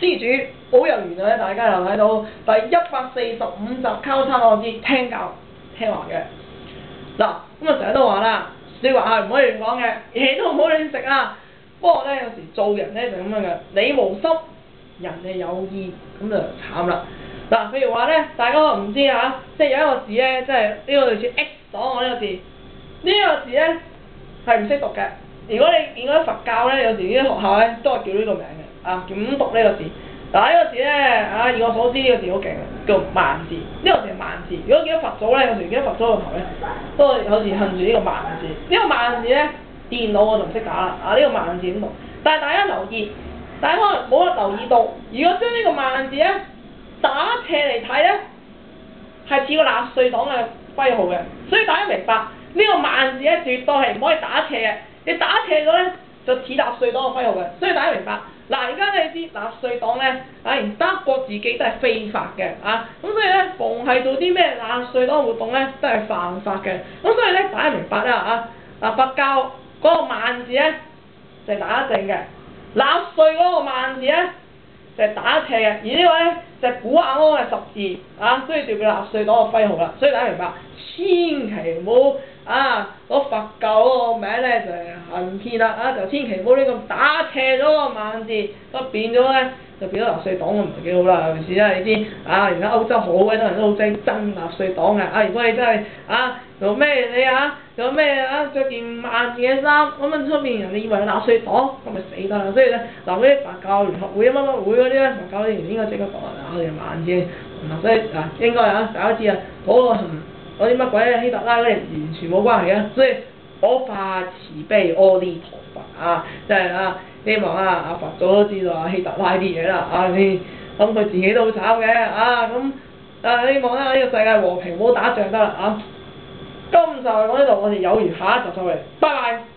施主好有緣咧，大家又睇到第145集交叉我知聽教聽話嘅。嗱，咁啊成日都話啦，説話係唔可以亂講嘅，嘢都唔好亂食啊。不過咧，有時做人咧就咁樣嘅，你無心，人哋有意，咁就慘啦。嗱，譬如話咧，大家可能唔知嚇，即係有一個字咧，即係呢個類似 X 檔案呢個字，呢個字咧係唔識讀嘅。如果你見嗰啲佛教咧，有時啲學校咧都係叫呢個名嘅，點讀呢個字？嗱，呢個字咧，以我所知呢個字好勁嘅，叫萬字。呢個字係萬字。如果見到佛祖咧，有時見到佛祖個頭咧，都係有時恨住呢個萬字。呢個萬字咧，電腦我就唔識打啦。呢個萬字點讀？但係大家留意，大家可能冇留意到，如果將呢個萬字咧打斜嚟睇咧，係似個納粹黨嘅徽號嘅。所以大家明白呢個萬字咧，絕對係唔可以打斜嘅。你打斜咗咧，就似納粹黨嘅徽號嘅。所以大家明白。嗱，而家你知納粹黨咧，連德國自己都係非法嘅，咁所以咧，逢係做啲咩納粹黨活動咧，都係犯法嘅。咁所以咧，大家明白啦，佛教嗰個萬字咧就係打正嘅，納粹嗰個萬字咧就係打斜嘅，而呢個咧就係古亞安嘅十字，所以就叫納粹黨嘅徽號啦。所以大家明白，千祈唔好攞佛教嗰個名咧就係行騙啦，就千祈唔好呢咁打斜咗個萬字，咁變咗咧就變咗納粹黨咁唔係幾好啦，尤其是啦，你知而家歐洲好鬼多人都好憎納粹黨嘅，如果你真係做咩你做咩着件萬字嘅衫，咁出面人哋以為係納粹黨，咁咪死得啦。所以咧嗱，嗰啲佛教聯合會乜乜會嗰啲咧，佛教啲人應該即刻講我哋萬字，所以應該大家知嗰啲乜鬼希特拉嗰啲完全冇關係嘅，所以我發慈悲阿彌陀佛即係希望佛祖都知道希特拉啲嘢啦咁佢自己都好慘嘅咁希望呢個世界和平，唔好打仗得啦今集講呢度，我哋有緣下一集再嚟，拜拜。